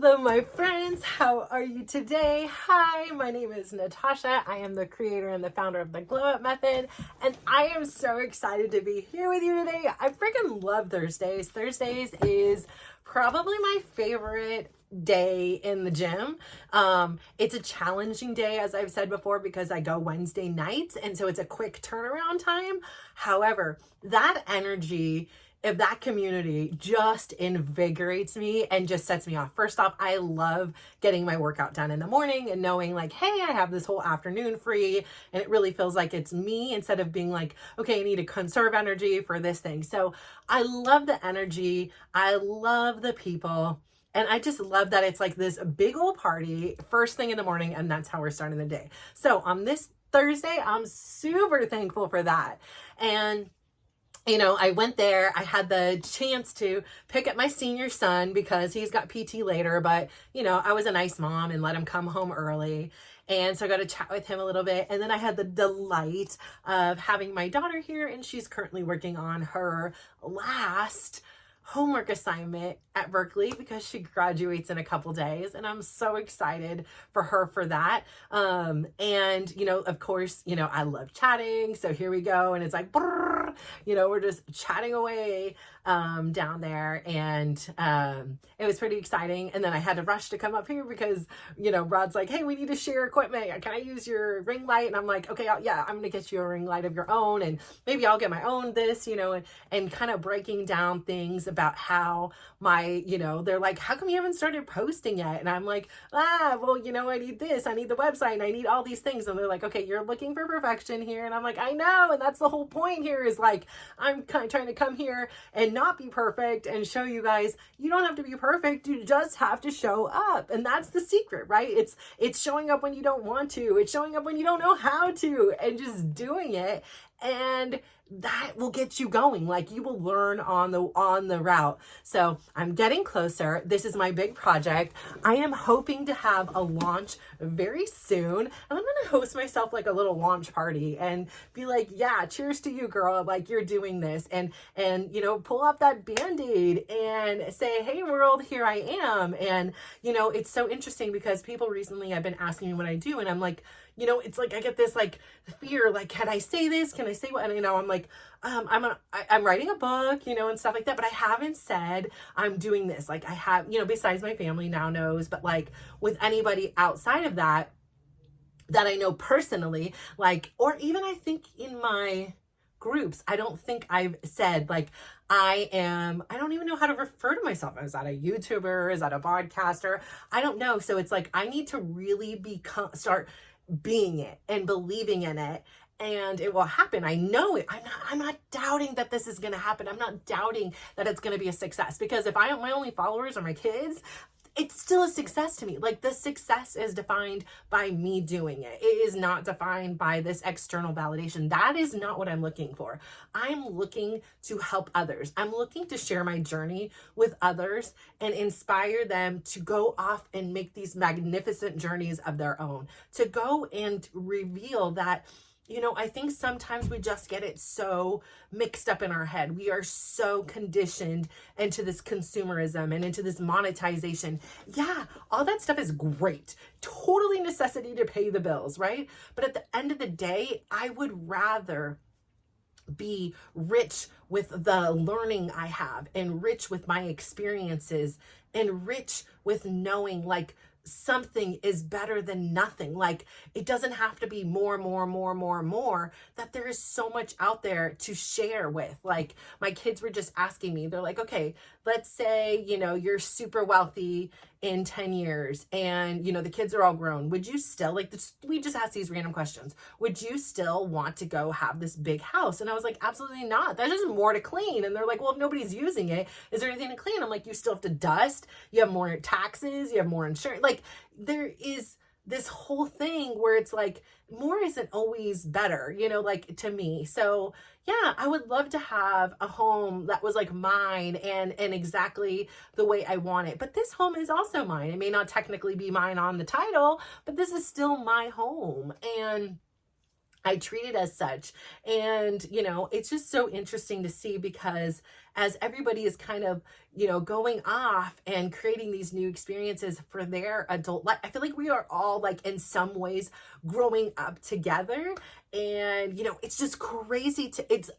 Hello, my friends. How are you today? Hi, my name is Natasha. I am the creator and the founder of the Glow Up Method, and I am so excited to be here with you today. I freaking love Thursdays. Thursdays is probably my favorite day in the gym. It's a challenging day, as I've said before, because I go Wednesday nights, and so it's a quick turnaround time. However, that energy of that community just invigorates me and just sets me off. First off, I love getting my workout done in the morning and knowing like, hey, I have this whole afternoon free, and it really feels like it's me instead of being like, okay, I need to conserve energy for this thing. So I love the energy. I love the people. And I just love that it's like this big old party first thing in the morning, and that's how we're starting the day. So on this Thursday, I'm super thankful for that. And I went there. I had the chance to pick up my senior son because he's got PT later, but I was a nice mom and let him come home early. And so I got to chat with him a little bit. And then I had the delight of having my daughter here, and she's currently working on her last homework assignment at Berkeley because she graduates in a couple days, and I'm so excited for her for that. And of course, I love chatting, so here we go, and it's like brrr, we're just chatting away down there, and it was pretty exciting. And then I had to rush to come up here because Rod's like, hey, we need to share equipment, can I use your ring light? And I'm like, okay, yeah, I'm gonna get you a ring light of your own, and maybe I'll get my own this, and kind of breaking down things about how my, they're like, how come you haven't started posting yet? And I'm like, well, I need this, I need the website, and I need all these things. And they're like, okay, you're looking for perfection here. And I'm like, I know. And that's the whole point here is like, I'm kind of trying to come here and not be perfect and show you guys, you don't have to be perfect. You just have to show up. And that's the secret, right? It's showing up when you don't want to. It's showing up when you don't know how to, and just doing it. And that will get you going. Like, you will learn on the route. So I'm getting closer. This is my big project. I am hoping to have a launch very soon. And I'm going to host myself like a little launch party and be like, yeah, cheers to you, girl. Like, you're doing this, and pull up that Band-Aid and say, hey world, here I am. And, it's so interesting because people recently have been asking me what I do. And I'm like, it's like, I get this like fear, like, can I say this? Can I say what? And I'm like, I'm writing a book, and stuff like that, but I haven't said I'm doing this. Like, I have, besides my family now knows, but like with anybody outside of that I know personally, like, or even I think in my groups, I don't think I've said like, I don't even know how to refer to myself. Is that a YouTuber? Is that a podcaster? I don't know. So it's like, I need to really start being it and believing in it, and it will happen. I know it. I'm not doubting that this is going to happen. I'm not doubting that it's going to be a success, because if my only followers are my kids, it's still a success to me. Like, the success is defined by me doing it. It is not defined by this external validation. That is not what I'm looking for. I'm looking to help others. I'm looking to share my journey with others and inspire them to go off and make these magnificent journeys of their own, to go and reveal that, I think sometimes we just get it so mixed up in our head. We are so conditioned into this consumerism and into this monetization. Yeah, all that stuff is great. Totally necessity to pay the bills, right? But at the end of the day, I would rather be rich with the learning I have, and rich with my experiences, and rich with knowing like something is better than nothing. Like, it doesn't have to be more, that there is so much out there to share with. Like, my kids were just asking me, they're like, okay, let's say, you're super wealthy in 10 years and, the kids are all grown. Would you still like this? We just ask these random questions. Would you still want to go have this big house? And I was like, absolutely not. There's just more to clean. And they're like, well, if nobody's using it, is there anything to clean? I'm like, you still have to dust. You have more taxes. You have more insurance. Like, there is this whole thing where it's like, more isn't always better, like, to me. So yeah, I would love to have a home that was like mine and exactly the way I want it. But this home is also mine. It may not technically be mine on the title, but this is still my home. And I treat it as such. And, it's just so interesting to see, because as everybody is kind of, going off and creating these new experiences for their adult life. I feel like we are all like in some ways growing up together. And, it's just crazy it's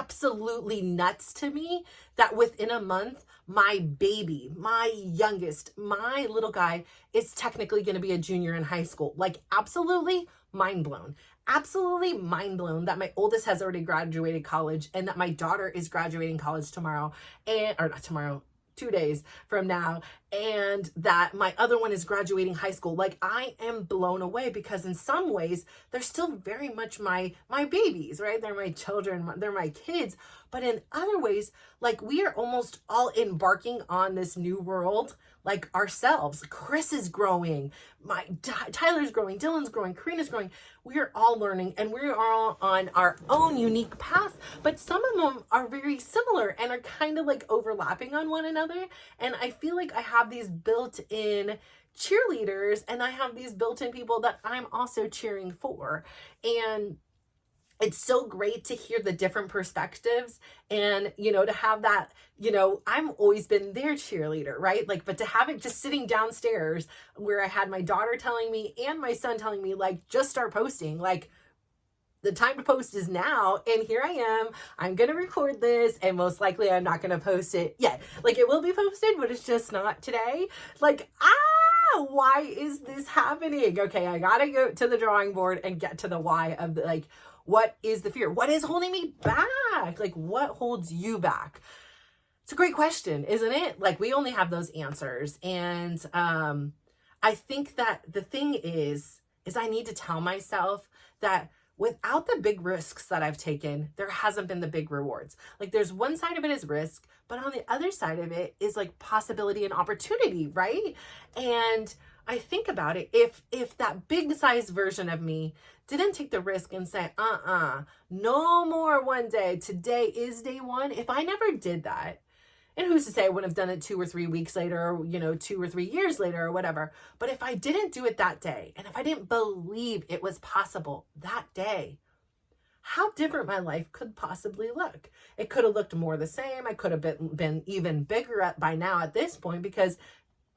absolutely nuts to me that within a month, my baby, my youngest, my little guy is technically going to be a junior in high school. Like, absolutely mind blown. Absolutely mind blown that my oldest has already graduated college and that my daughter is graduating college tomorrow, or not tomorrow, 2 days from now, and that my other one is graduating high school. Like, I am blown away because in some ways they're still very much my babies, right? They're my children, they're my kids. But in other ways, like, we are almost all embarking on this new world, like ourselves. Chris is growing, Tyler's growing, Dylan's growing, Karina's growing. We are all learning and we're all on our own unique paths, but some of them are very similar and are kind of like overlapping on one another. And I feel like I have these built-in cheerleaders and I have these built-in people that I'm also cheering for. And it's so great to hear the different perspectives and, to have that, I've always been their cheerleader, right? Like, but to have it just sitting downstairs where I had my daughter telling me and my son telling me, like, just start posting, like, the time to post is now. And here I am, I'm going to record this and most likely I'm not going to post it yet. Like, it will be posted, but it's just not today. Like, why is this happening? Okay. I got to go to the drawing board and get to the why of the, like, what is the fear? What is holding me back? Like, what holds you back? It's a great question, isn't it? Like, we only have those answers. And I think that the thing is I need to tell myself that without the big risks that I've taken, there hasn't been the big rewards. Like, there's one side of it is risk, but on the other side of it is like possibility and opportunity, right? And I think about it, if that big size version of me didn't take the risk and say, no more one day, today is day one. If I never did that, and who's to say I wouldn't have done it 2 or 3 weeks later, or, 2 or 3 years later or whatever. But if I didn't do it that day, and if I didn't believe it was possible that day, how different my life could possibly look. It could have looked more the same. I could have been even bigger by now at this point, because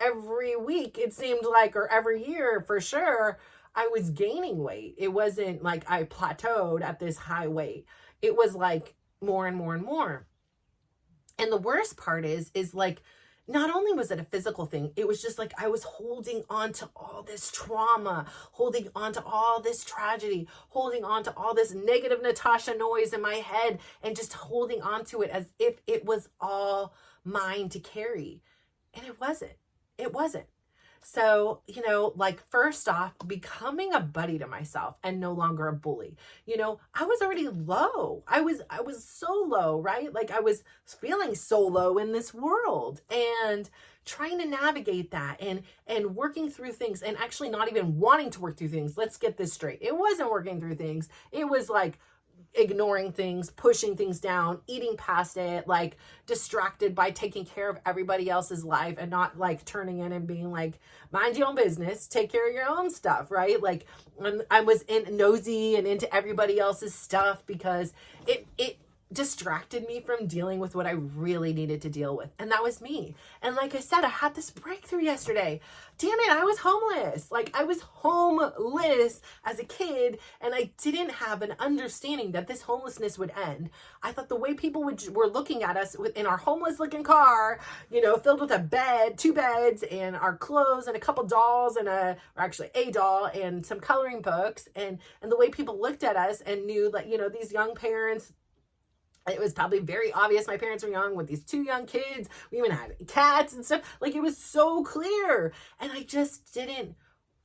every week it seemed like, or every year for sure, I was gaining weight. It wasn't like I plateaued at this high weight. It was like more and more and more. And the worst part is like, not only was it a physical thing, it was just like I was holding on to all this trauma, holding on to all this tragedy, holding on to all this negative Natasha noise in my head, and just holding on to it as if it was all mine to carry. And it wasn't. It wasn't. So, like, first off, becoming a buddy to myself and no longer a bully. I was already low. I was so low, right? Like, I was feeling so low in this world and trying to navigate that and working through things and actually not even wanting to work through things. Let's get this straight. It wasn't working through things. It was like ignoring things, pushing things down, eating past it, like distracted by taking care of everybody else's life and not like turning in and being like, mind your own business, take care of your own stuff, right? Like, I was nosy and into everybody else's stuff because it distracted me from dealing with what I really needed to deal with. And that was me. And like I said, I had this breakthrough yesterday. Damn it, I was homeless. Like, I was homeless as a kid, and I didn't have an understanding that this homelessness would end. I thought the way people were looking at us in our homeless looking car, filled with a bed, 2 beds, and our clothes and a couple dolls or actually a doll and some coloring books, and the way people looked at us and knew that, these young parents, it was probably very obvious my parents were young with these 2 young kids. We even had cats and stuff. Like, it was so clear. And I just didn't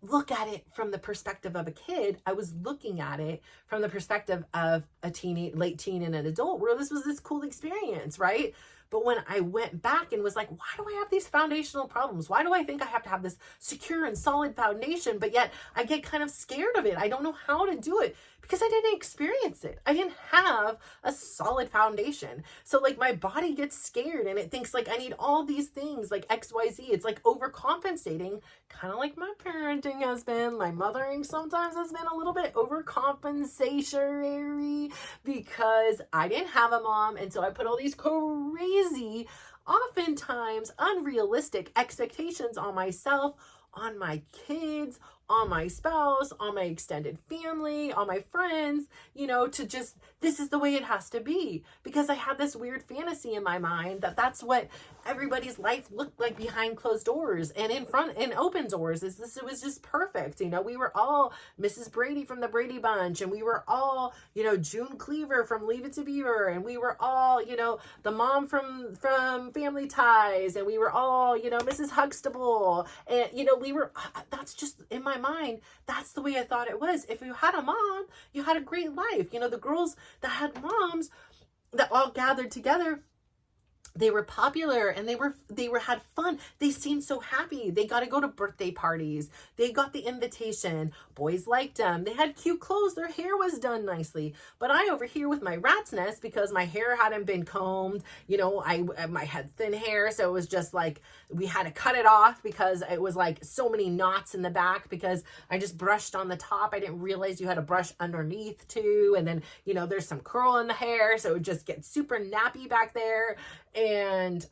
look at it from the perspective of a kid. I was looking at it from the perspective of a late teen and an adult, where this was this cool experience, right? But when I went back and was like, why do I have these foundational problems? Why do I think I have to have this secure and solid foundation? But yet I get kind of scared of it. I don't know how to do it because I didn't experience it. I didn't have a solid foundation. So like my body gets scared and it thinks like I need all these things like XYZ. It's like overcompensating, kind of like my parenting has been. My mothering sometimes has been a little bit overcompensatory because I didn't have a mom. And so I put all these crazy, oftentimes unrealistic expectations on myself, on my kids, on my spouse, on my extended family, on my friends, you know, to just, this is the way it has to be. Because I had this weird fantasy in my mind that that's what everybody's life looked like behind closed doors and in front and open doors. It was just perfect. You know, we were all Mrs. Brady from the Brady Bunch, and we were all, you know, June Cleaver from Leave It to Beaver, and we were all, you know, the mom from Family Ties, and we were all, you know, Mrs. Huxtable, and, you know, we were, that's just in my mind, that's the way I thought it was. If you had a mom, you had a great life. You know, the girls that had moms that all gathered together, they were popular and they were had fun. They seemed so happy. They got to go to birthday parties. They got the invitation. Boys liked them. They had cute clothes. Their hair was done nicely. But I over here with my rat's nest, because my hair hadn't been combed, you know, my had thin hair, so it was just like we had to cut it off because it was like so many knots in the back because I just brushed on the top. I didn't realize you had to brush underneath too. And then, you know, there's some curl in the hair, so it would just get super nappy back there. And,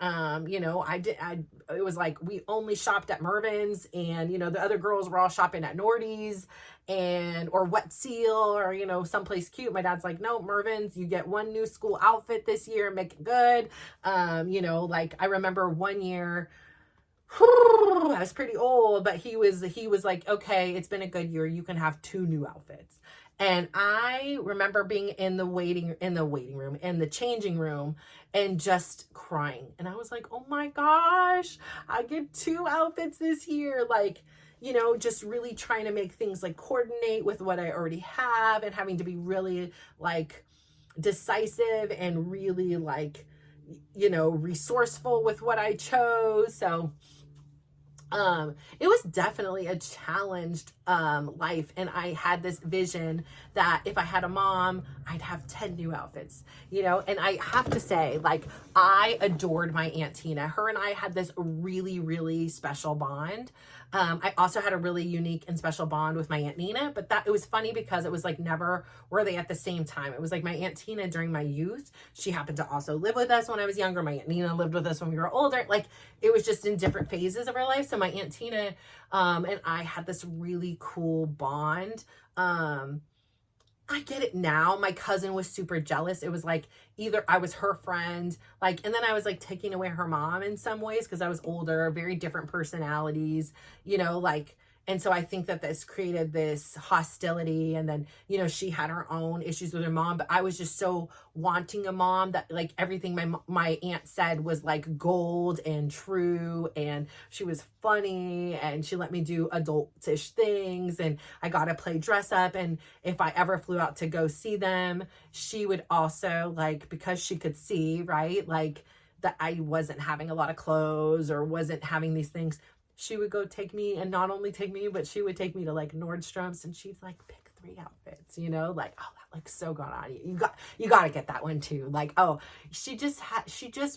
you know, it was like, we only shopped at Mervyn's, and, you know, the other girls were all shopping at Nordy's or Wet Seal, or, you know, someplace cute. My dad's like, no, Mervyn's, you get one new school outfit this year, make it good. You know, like I remember one year, I was pretty old, but he was like, okay, it's been a good year. You can have 2 new outfits. And I remember being in the changing room, and just crying. And I was like, oh my gosh, I get 2 outfits this year. Like, you know, just really trying to make things like coordinate with what I already have, and having to be really like decisive and really like, you know, resourceful with what I chose. So it was definitely a challenged life, and I had this vision that if I had a mom, I'd have 10 new outfits, you know. And I have to say, like, I adored my Aunt Tina. Her and I had this really, really special bond. I also had a really unique and special bond with my Aunt Nina, but it was funny because it was like never were they at the same time. It was like my Aunt Tina during my youth, she happened to also live with us when I was younger. My Aunt Nina lived with us when we were older. Like, it was just in different phases of our life. So my Aunt Tina and I had this really cool bond. I get it now. My cousin was super jealous. It was like either I was her friend, like, and then I was like taking away her mom in some ways because I was older, very different personalities, you know, like, and so I think that this created this hostility. And then, you know, she had her own issues with her mom, but I was just so wanting a mom that like everything my aunt said was like gold and true. And she was funny, and she let me do adultish things, and I got to play dress up. And if I ever flew out to go see them, she would also, like, because she could see, right, like that I wasn't having a lot of clothes or wasn't having these things, she would go take me, and not only take me, but she would take me to like Nordstrom's, and she'd like pick 3 outfits, you know, like, oh, that looks so good on you. You got to get that one too. Like, oh, she just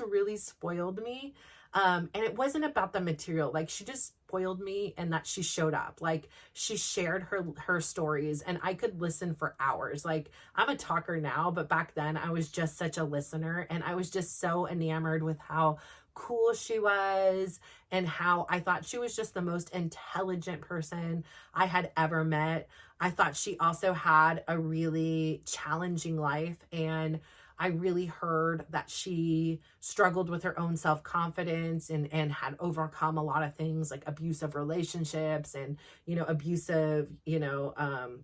really spoiled me. And it wasn't about the material. Like, she just spoiled me, and that she showed up. Like, she shared her stories, and I could listen for hours. Like, I'm a talker now, but back then I was just such a listener, and I was just so enamored with how cool she was, and how I thought she was just the most intelligent person I had ever met. I thought she also had a really challenging life, and I really heard that she struggled with her own self-confidence and had overcome a lot of things like abusive relationships and, you know, abusive, you know,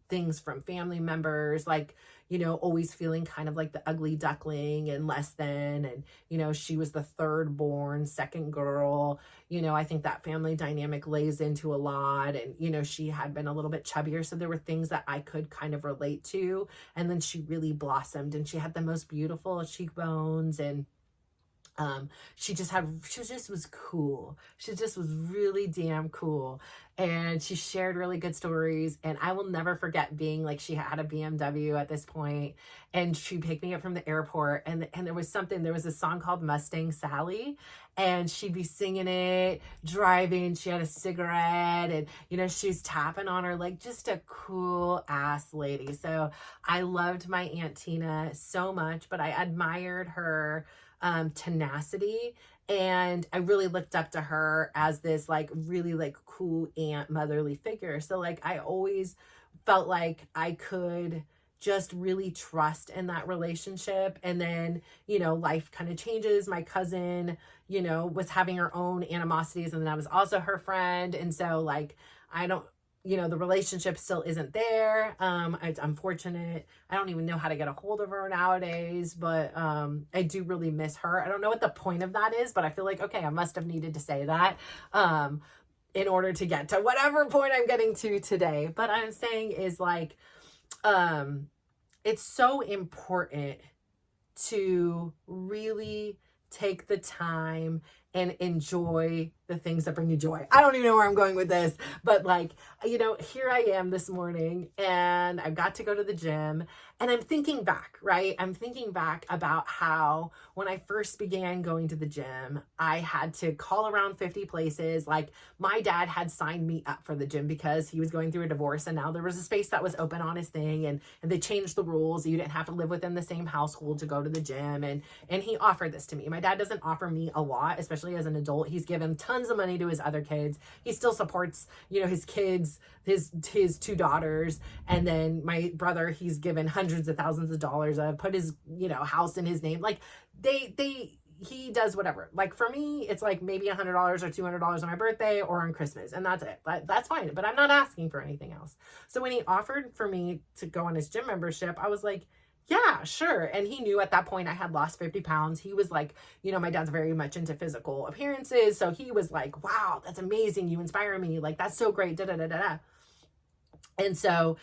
things from family members, like, you know, always feeling kind of like the ugly duckling and less than. And, you know, she was the 3rd born, 2nd girl. You know, I think that family dynamic lays into a lot. And, you know, she had been a little bit chubbier, so there were things that I could kind of relate to. And then she really blossomed, and she had the most beautiful cheekbones, and she just was cool. She just was really damn cool. And she shared really good stories. And I will never forget being like, she had a BMW at this point, and she picked me up from the airport. And there was a song called Mustang Sally, and she'd be singing it, driving. She had a cigarette, and, you know, she's tapping on her, like, just a cool ass lady. So I loved my Aunt Tina so much, but I admired her tenacity, and I really looked up to her as this like really like cool aunt, motherly figure. So like I always felt like I could just really trust in that relationship. And then, you know, life kind of changes. My cousin, you know, was having her own animosities, and then I was also her friend. And so like the relationship still isn't there. It's unfortunate. I don't even know how to get a hold of her nowadays, but I do really miss her. I don't know what the point of that is, but I feel like, okay, I must have needed to say that in order to get to whatever point I'm getting to today. But I'm saying is like, it's so important to really take the time and enjoy the things that bring you joy. I don't even know where I'm going with this, but like, you know, here I am this morning, and I've got to go to the gym, and I'm thinking back, right? I'm thinking back about how when I first began going to the gym, I had to call around 50 places. Like my dad had signed me up for the gym because he was going through a divorce, and now there was a space that was open on his thing, and they changed the rules. You didn't have to live within the same household to go to the gym. And he offered this to me. My dad doesn't offer me a lot, especially as an adult. He's given tons of money to his other kids. He still supports, you know, his kids, his two daughters. And then my brother, he's given hundreds of thousands of dollars. Put his, you know, house in his name. Like he does whatever. Like for me, it's like maybe $100 or $200 on my birthday or on Christmas, and that's it. That's fine. But I'm not asking for anything else. So when he offered for me to go on his gym membership, I was like, yeah, sure. And he knew at that point I had lost 50 pounds. He was like, you know, my dad's very much into physical appearances. So he was like, wow, that's amazing. You inspire me. Like, that's so great. Da, da, da, da, da. And so,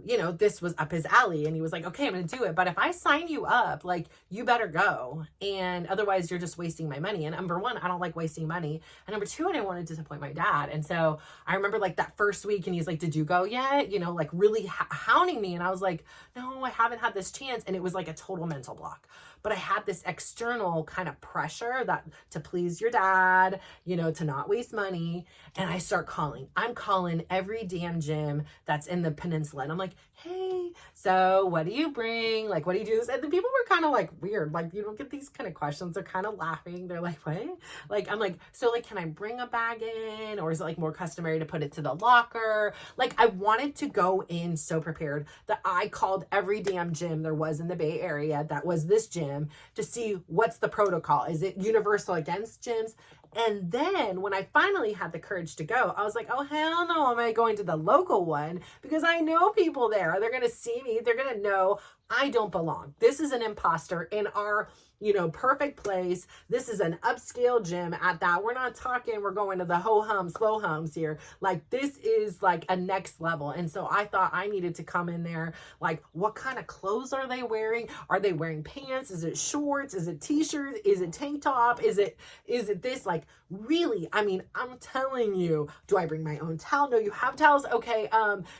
you know, this was up his alley, and he was like, okay, I'm going to do it. But if I sign you up, like, you better go. And otherwise you're just wasting my money. And number one, I don't like wasting money. And number two, I didn't want to disappoint my dad. And so I remember like that first week, and he's like, did you go yet? You know, like really hounding me. And I was like, no, I haven't had this chance. And it was like a total mental block. But I had this external kind of pressure that to please your dad, you know, to not waste money. And I start calling. I'm calling every damn gym that's in the peninsula. And I'm like, hey, so what do you bring? Like, what do you do? And the people were kind of like weird. Like, you don't get these kind of questions. They're kind of laughing. They're like, what? Like, I'm like, so like, can I bring a bag in? Or is it like more customary to put it to the locker? Like, I wanted to go in so prepared that I called every damn gym there was in the Bay Area that was this gym to see what's the protocol. Is it universal against gyms? And then when I finally had the courage to go, I was like, oh, hell no, am I going to the local one? Because I know people there. They're going to see me. They're going to know I don't belong. This is an imposter in our, you know, perfect place. This is an upscale gym at that. We're not talking, we're going to the ho-hum, slow hums here. Like, this is like a next level. And so I thought I needed to come in there. Like, what kind of clothes are they wearing? Are they wearing pants? Is it shorts? Is it t-shirts? Is it tank top? Is it this? Like, really? I mean, I'm telling you, do I bring my own towel? No, you have towels. Okay.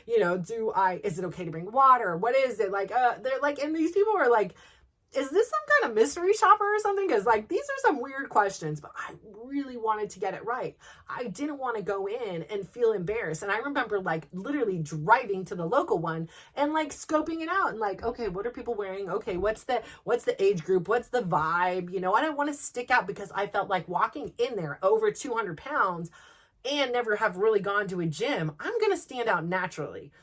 You know, is it okay to bring water? What is it? Like, they're like, and these people are like, is this some kind of mystery shopper or something? Because like, these are some weird questions, but I really wanted to get it right. I didn't want to go in and feel embarrassed. And I remember like literally driving to the local one and like scoping it out and like, okay, what are people wearing? Okay, what's the age group? What's the vibe? You know, I didn't want to stick out because I felt like walking in there over 200 pounds and never have really gone to a gym, I'm going to stand out naturally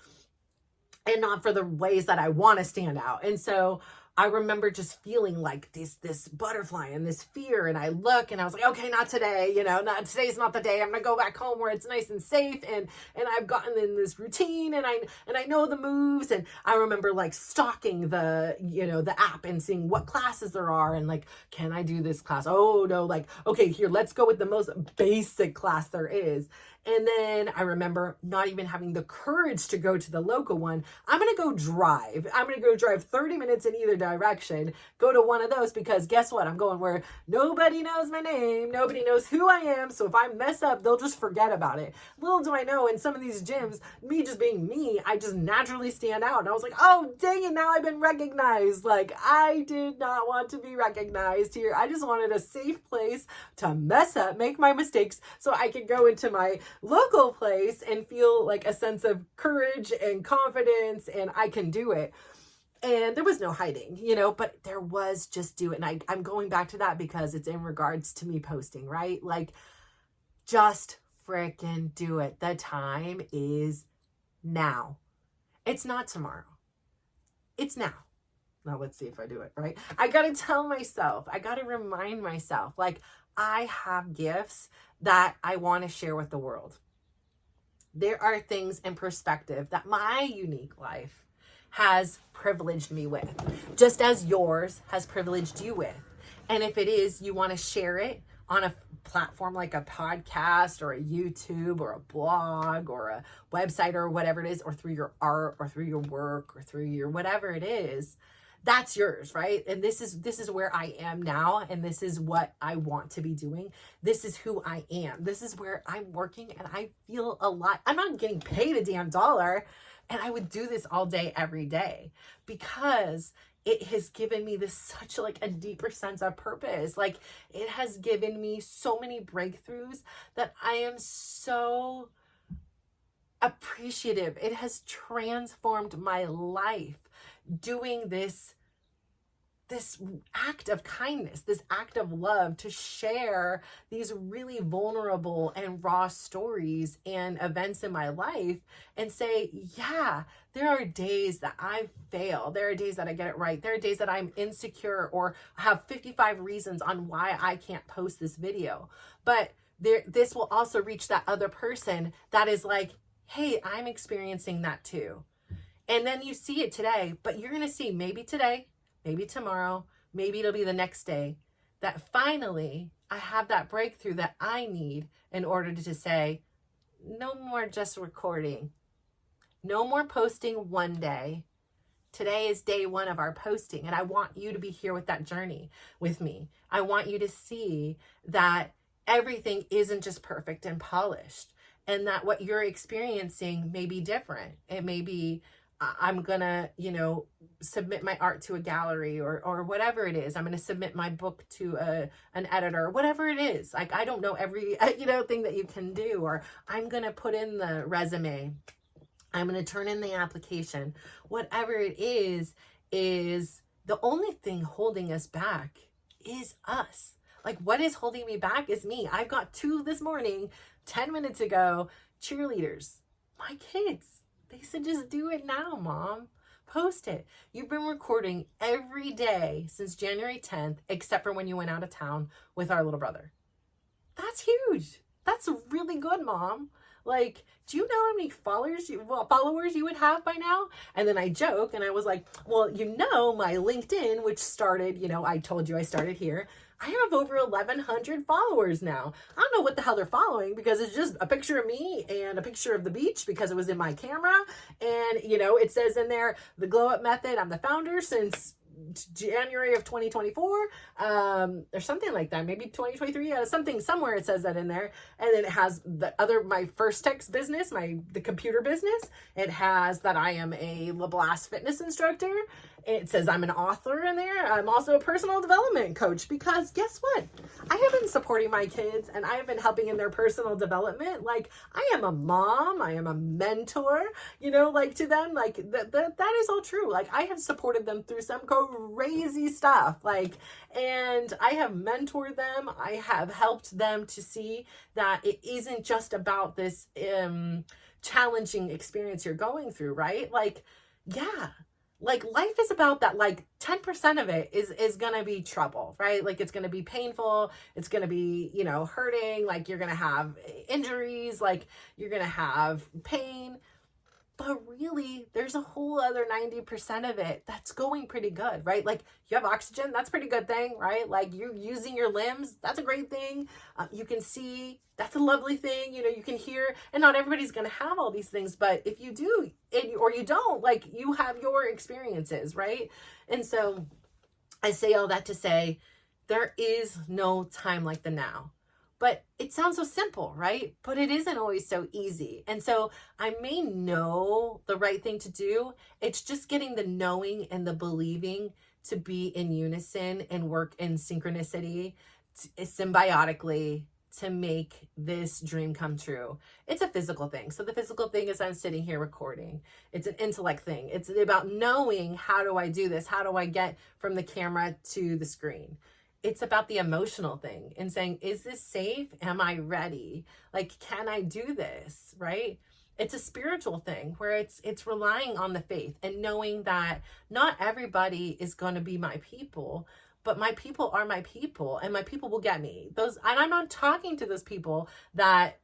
and not for the ways that I want to stand out. And so I remember just feeling like this butterfly and this fear. And I look and I was like, okay, not today, you know, today's not the day. I'm going to go back home where it's nice and safe. And I've gotten in this routine and I know the moves. And I remember like stalking the app and seeing what classes there are. And like, can I do this class? Oh no, like, okay, here, let's go with the most basic class there is. And then I remember not even having the courage to go to the local one. I'm going to go drive. I'm going to go drive 30 minutes in either direction, go to one of those, because guess what? I'm going where nobody knows my name. Nobody knows who I am. So if I mess up, they'll just forget about it. Little do I know, in some of these gyms, me just being me, I just naturally stand out. And I was like, oh, dang it. Now I've been recognized. Like, I did not want to be recognized here. I just wanted a safe place to mess up, make my mistakes, so I could go into my local place and feel like a sense of courage and confidence, and I can do it. And there was no hiding, but there was just do it. And I'm going back to that because it's in regards to me posting, right? Like, just freaking do it. The time is now. It's not tomorrow. It's now. Now let's see if I do it, right? I got to tell myself, I got to remind myself, like, I have gifts that I want to share with the world. There are things in perspective that my unique life has privileged me with, just as yours has privileged you with. And if it is, you want to share it on a platform like a podcast or a YouTube or a blog or a website or whatever it is, or through your art or through your work or through your whatever it is, that's yours, right? And this is where I am now, and this is what I want to be doing. This is who I am. This is where I'm working, and I feel alive. I'm not getting paid a damn dollar, and I would do this all day, every day, because it has given me this such like a deeper sense of purpose. Like, it has given me so many breakthroughs that I am so appreciative. It has transformed my life doing this act of kindness, this act of love, to share these really vulnerable and raw stories and events in my life and say, yeah, there are days that I fail. There are days that I get it right. There are days that I'm insecure or have 55 reasons on why I can't post this video. But this will also reach that other person that is like, hey, I'm experiencing that too. And then you see it today, but you're going to see maybe today, maybe tomorrow, maybe it'll be the next day, that finally I have that breakthrough that I need in order to say, no more just recording. No more posting one day. Today is day one of our posting, and I want you to be here with that journey with me. I want you to see that everything isn't just perfect and polished, and that what you're experiencing may be different. It may be, I'm going to, submit my art to a gallery or whatever it is. I'm going to submit my book to an editor, whatever it is. Like, I don't know every, thing that you can do, or I'm going to put in the resume. I'm going to turn in the application. Whatever it is the only thing holding us back is us. Like, what is holding me back is me. I've got 2 this morning, 10 minutes ago, cheerleaders, my kids. They said, just do it now, Mom. Post it. You've been recording every day since January 10th, except for when you went out of town with our little brother. That's huge. That's really good, Mom. Like, do you know how many followers you would have by now? And then I joke and I was like, well, my LinkedIn, which started, I told you I started here. I have over 1,100 followers now. I don't know what the hell they're following, because it's just a picture of me and a picture of the beach because it was in my camera. And, it says in there, the Glow Up Method, I'm the founder since January of 2024, or something like that, maybe 2023, somewhere it says that in there. And then it has my first text business, the computer business. It has that I am a LeBlas fitness instructor. It says I'm an author in there. I'm also a personal development coach, because guess what? I have been supporting my kids and I have been helping in their personal development. Like, I am a mom, I am a mentor, to them. Like, that is all true. Like, I have supported them through some crazy stuff. Like, and I have mentored them. I have helped them to see that it isn't just about this challenging experience you're going through, right? Like, yeah. Like, life is about that. Like, 10% of it is going to be trouble, right? Like, it's going to be painful. It's going to be, hurting. Like, you're going to have injuries. Like, you're going to have pain. But really, there's a whole other 90% of it that's going pretty good, right? Like you have oxygen, that's a pretty good thing, right? Like you're using your limbs, that's a great thing. You can see, that's a lovely thing. You know, you can hear, and not everybody's going to have all these things, but if you do, or you don't, like you have your experiences, right? And so I say all that to say, there is no time like the now. But it sounds so simple, right? But it isn't always so easy. And so I may know the right thing to do. It's just getting the knowing and the believing to be in unison and work in synchronicity, symbiotically, to make this dream come true. It's a physical thing. So the physical thing is I'm sitting here recording. It's an intellect thing. It's about knowing, how do I do this? How do I get from the camera to the screen? It's about the emotional thing and saying, is this safe? Am I ready? Like, can I do this? Right? It's a spiritual thing where it's relying on the faith and knowing that not everybody is going to be my people, but my people are my people, and my people will get me. And I'm not talking to those people that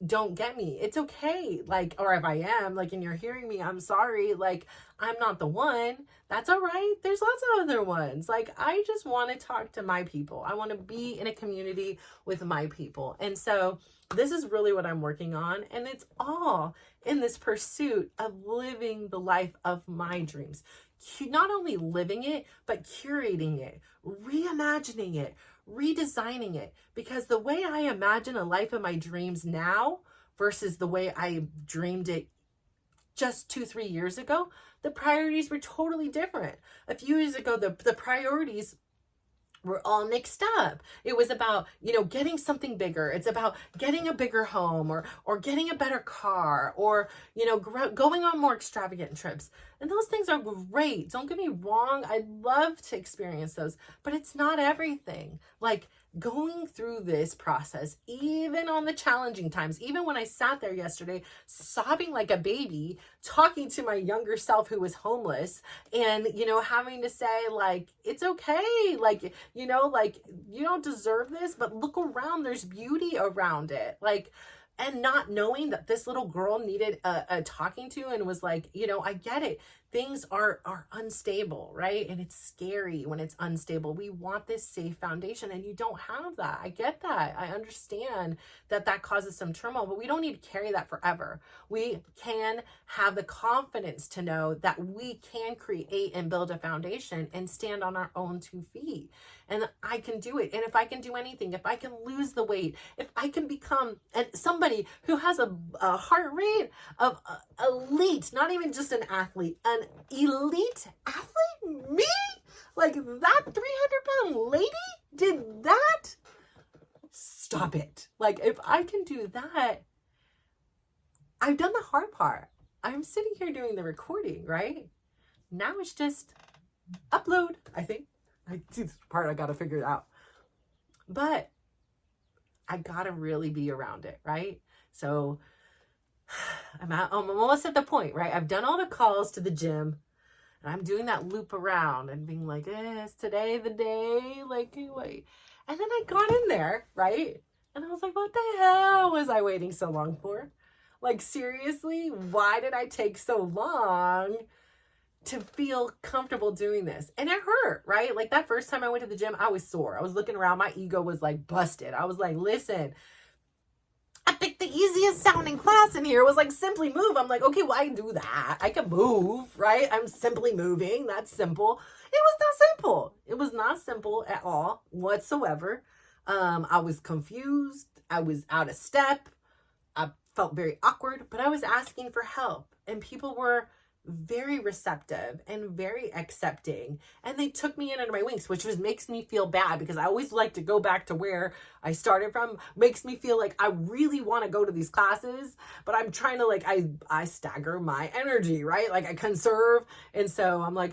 don't get me. It's okay. Like, or if I am, like, and you're hearing me, I'm sorry. Like, I'm not the one. That's all right. There's lots of other ones. Like, I just want to talk to my people. I want to be in a community with my people. And so this is really what I'm working on. And it's all in this pursuit of living the life of my dreams. Not only living it, but curating it, reimagining it, redesigning it, because the way I imagine a life of my dreams now versus the way I dreamed it just 2-3 years ago, the priorities were totally different. A few years ago, the priorities were all mixed up. It was about, getting something bigger. It's about getting a bigger home or getting a better car or, going on more extravagant trips. And those things are great. Don't get me wrong. I'd love to experience those, but it's not everything. Like, going through this process, even on the challenging times, even when I sat there yesterday sobbing like a baby, talking to my younger self who was homeless and, having to say, like, it's okay. Like, you don't deserve this, but look around, there's beauty around it. Like, and not knowing that this little girl needed a talking to and was like, I get it. Things are unstable, right? And it's scary when it's unstable. We want this safe foundation and you don't have that. I get that. I understand that causes some turmoil, but we don't need to carry that forever. We can have the confidence to know that we can create and build a foundation and stand on our own 2 feet. And I can do it. And if I can do anything, if I can lose the weight, if I can become somebody who has a heart rate of elite, not even just an athlete, an elite athlete, me? Like that 300-pound lady did that? Stop it. Like, if I can do that, I've done the hard part. I'm sitting here doing the recording, right? Now it's just upload, I think. I see this part, I got to figure it out. But I got to really be around it, right? So I'm almost at the point, right? I've done all the calls to the gym and I'm doing that loop around and being like, is today the day? Like, wait. And then I got in there, right? And I was like, what the hell was I waiting so long for? Like, seriously, why did I take so long to feel comfortable doing this? And it hurt, right? Like that first time I went to the gym, I was sore. I was looking around, my ego was like busted. I was like, listen, I picked the easiest sounding class in here. It was like Simply Move. I'm like, okay, well, I can do that. I can move, right? I'm simply moving. That's simple. It was not simple. It was not simple at all whatsoever. I was confused. I was out of step. I felt very awkward, but I was asking for help and people were very receptive and very accepting, and they took me in under my wings, which makes me feel bad because I always like to go back to where I started from. Makes me feel like I really want to go to these classes, but I'm trying to, like, I stagger my energy, right? Like I conserve, and so I'm like,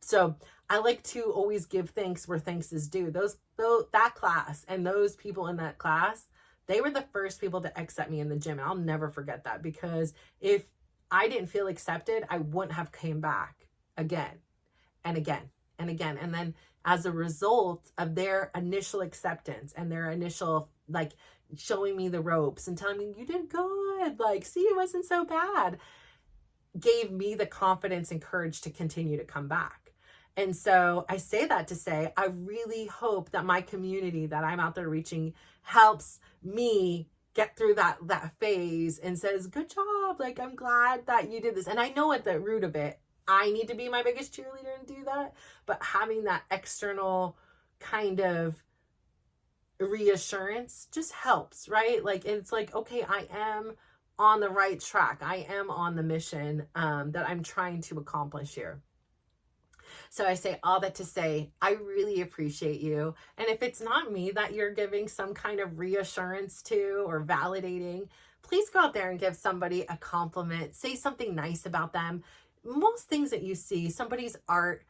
so I like to always give thanks where thanks is due. That class and those people in that class, they were the first people to accept me in the gym, and I'll never forget that, because if I didn't feel accepted, I wouldn't have came back again and again and again. And then as a result of their initial acceptance and their initial, like, showing me the ropes and telling me, you did good, like, see, it wasn't so bad. gave me the confidence and courage to continue to come back. And so I say that to say, I really hope that my community that I'm out there reaching helps me get through that phase and says, good job. Like, I'm glad that you did this. And I know at the root of it, I need to be my biggest cheerleader and do that. But having that external kind of reassurance just helps, right? Like, it's like, okay, I am on the right track. I am on the mission that I'm trying to accomplish here. So I say all that to say, I really appreciate you. And if it's not me that you're giving some kind of reassurance to or validating, please go out there and give somebody a compliment. Say something nice about them. Most things that you see, somebody's art,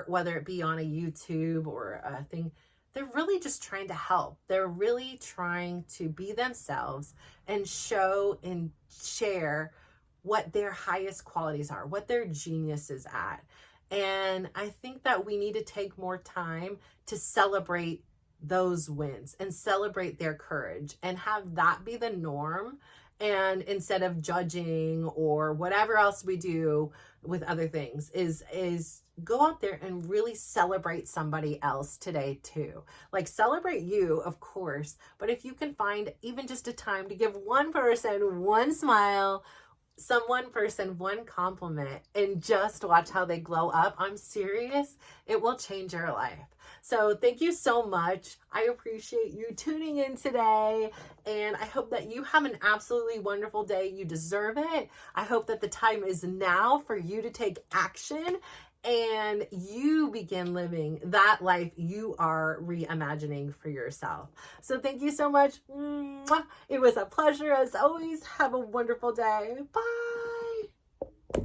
whether it be on a YouTube or a thing, they're really just trying to help. They're really trying to be themselves and show and share what their highest qualities are, what their genius is at. And I think that we need to take more time to celebrate those wins and celebrate their courage and have that be the norm. And instead of judging or whatever else we do with other things, is go out there and really celebrate somebody else today too. Like, celebrate you, of course, but if you can find even just a time to give one person one smile, one person one compliment, and just watch how they glow up, I'm serious, it will change your life. So thank you so much. I appreciate you tuning in today, and I hope that you have an absolutely wonderful day. You deserve it. I hope that the time is now for you to take action and you begin living that life you are reimagining for yourself. So thank you so much. It was a pleasure as always. Have a wonderful day. Bye.